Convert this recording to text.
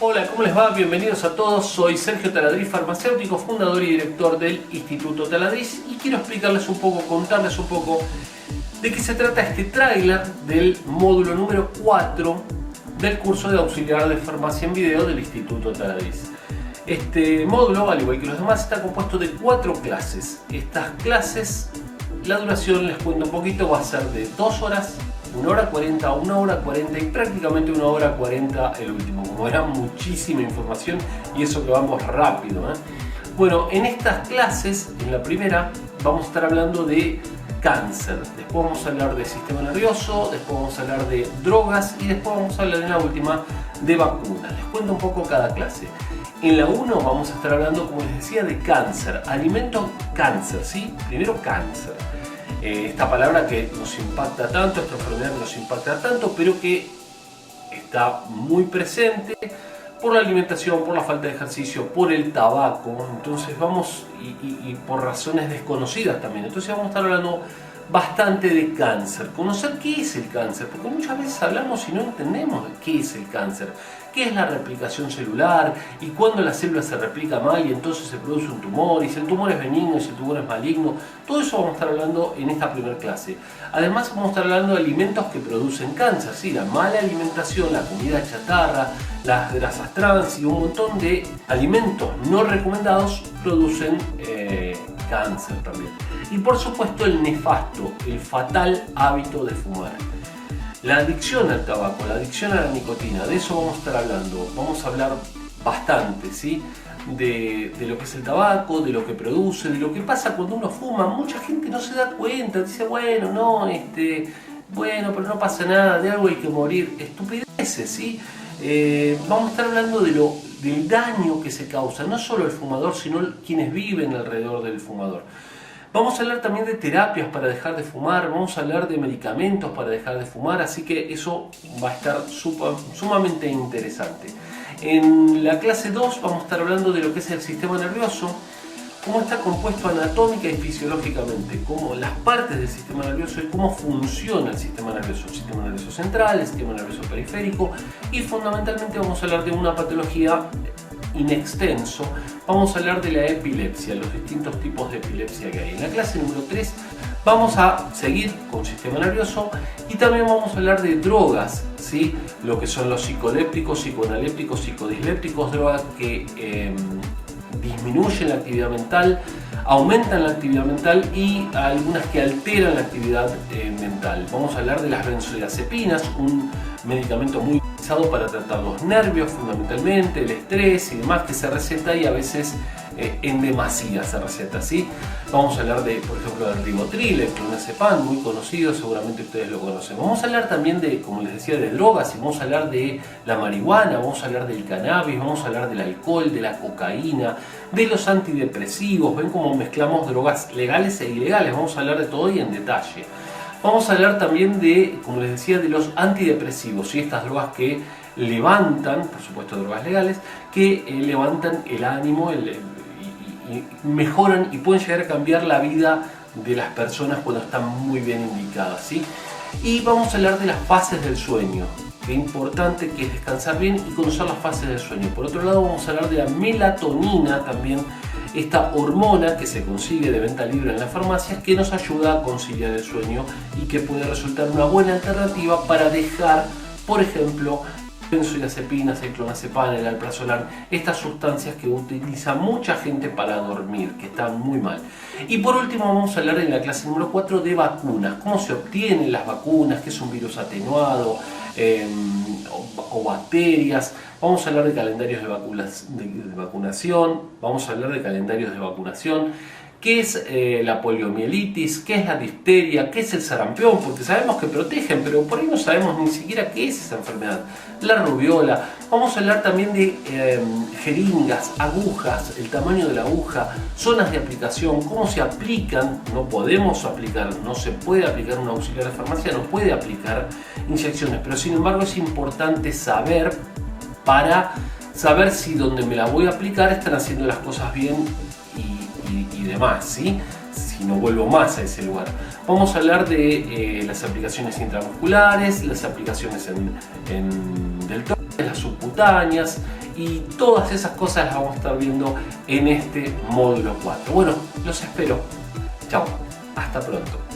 Hola, ¿cómo les va? Bienvenidos a todos. Soy Sergio Taladriz, farmacéutico, fundador y director del Instituto Taladriz, y quiero explicarles un poco, contarles un poco de qué se trata este tráiler del módulo número 4 del curso de auxiliar de farmacia en video del Instituto Taladriz. Este módulo, al igual que los demás, está compuesto de 4 clases. Estas clases, la duración, les cuento un poquito, va a ser de 2 horas, 1 hora 40, 1 hora 40 y prácticamente 1 hora 40 el último. Como verán, muchísima información y eso que vamos rápido, ¿eh? Bueno, en estas clases, en la primera, vamos a estar hablando de cáncer. Después vamos a hablar de sistema nervioso, después vamos a hablar de drogas y después vamos a hablar en la última de vacunas. Les cuento un poco cada clase. En la 1 vamos a estar hablando, como les decía, de cáncer, alimento cáncer, ¿sí? Primero cáncer. Esta palabra que nos impacta tanto, esta enfermedad que nos impacta tanto, pero que está muy presente por la alimentación, por la falta de ejercicio, por el tabaco, entonces vamos, y por razones desconocidas también. Entonces vamos a estar hablando bastante de cáncer, conocer qué es el cáncer, porque muchas veces hablamos y no entendemos qué es el cáncer, qué es la replicación celular y cuándo la célula se replica mal y entonces se produce un tumor, y si el tumor es benigno y si el tumor es maligno. Todo eso vamos a estar hablando en esta primera clase. Además vamos a estar hablando de alimentos que producen cáncer, ¿sí? La mala alimentación, la comida chatarra, las grasas trans y un montón de alimentos no recomendados producen cáncer también. Y por supuesto el nefasto, el fatal hábito de fumar. La adicción al tabaco, la adicción a la nicotina, de eso vamos a estar hablando. Vamos a hablar bastante, ¿sí? De lo que es el tabaco, de lo que produce, de lo que pasa cuando uno fuma. Mucha gente no se da cuenta, dice, bueno, no, bueno, pero no pasa nada, de algo hay que morir. Estupideces, ¿sí? Vamos a estar hablando del daño que se causa, no solo el fumador, sino quienes viven alrededor del fumador. Vamos a hablar también de terapias para dejar de fumar, vamos a hablar de medicamentos para dejar de fumar, así que eso va a estar sumamente interesante. En la clase 2 vamos a estar hablando de lo que es el sistema nervioso, cómo está compuesto anatómica y fisiológicamente, cómo las partes del sistema nervioso y cómo funciona el sistema nervioso central, el sistema nervioso periférico, y fundamentalmente vamos a hablar de una patología in extenso. Vamos a hablar de la epilepsia, los distintos tipos de epilepsia que hay. En la clase número 3 vamos a seguir con sistema nervioso y también vamos a hablar de drogas, ¿sí? Lo que son los psicodélicos, psicoanalépticos, psicodislépticos, drogas que disminuyen la actividad mental, aumentan la actividad mental y algunas que alteran la actividad mental. Vamos a hablar de las benzodiazepinas, un medicamento muy utilizado para tratar los nervios fundamentalmente, el estrés y demás, que se receta y a veces en demasía se receta, ¿sí? Vamos a hablar de, por ejemplo, del ribotril, el clonazepam, muy conocido, seguramente ustedes lo conocen. Vamos a hablar también de, como les decía, de drogas, y vamos a hablar de la marihuana, vamos a hablar del cannabis, vamos a hablar del alcohol, de la cocaína, de los antidepresivos. Ven cómo mezclamos drogas legales e ilegales, vamos a hablar de todo y en detalle. Vamos a hablar también de, como les decía, de los antidepresivos y estas drogas que levantan, por supuesto drogas legales, que levantan el ánimo y mejoran y pueden llegar a cambiar la vida de las personas cuando están muy bien indicadas, ¿sí? Y vamos a hablar de las fases del sueño. Qué importante que es descansar bien y conocer las fases del sueño. Por otro lado, vamos a hablar de la melatonina también, esta hormona que se consigue de venta libre en las farmacias, que nos ayuda a conciliar el sueño y que puede resultar una buena alternativa para dejar, por ejemplo, benzodiazepinas, el clonazepam, el alprazolam, estas sustancias que utiliza mucha gente para dormir, que están muy mal. Y por último vamos a hablar en la clase número 4 de vacunas, cómo se obtienen las vacunas, qué es un virus atenuado o bacterias. Vamos a hablar de calendarios de vacunación, vamos a hablar de calendarios de vacunación, qué es la poliomielitis, qué es la difteria, qué es el sarampión, porque sabemos que protegen, pero por ahí no sabemos ni siquiera qué es esa enfermedad, la rubiola. Vamos a hablar también de jeringas, agujas, el tamaño de la aguja, zonas de aplicación, cómo se aplican. No podemos aplicar, no se puede aplicar, un auxiliar de farmacia no puede aplicar inyecciones, pero sin embargo es importante saber para saber si donde me la voy a aplicar están haciendo las cosas bien y demás, ¿sí? Si no vuelvo más a ese lugar. Vamos a hablar de las aplicaciones intramusculares, las aplicaciones en deltoides, las subcutáneas y todas esas cosas las vamos a estar viendo en este módulo 4. Bueno, los espero. Chao, hasta pronto.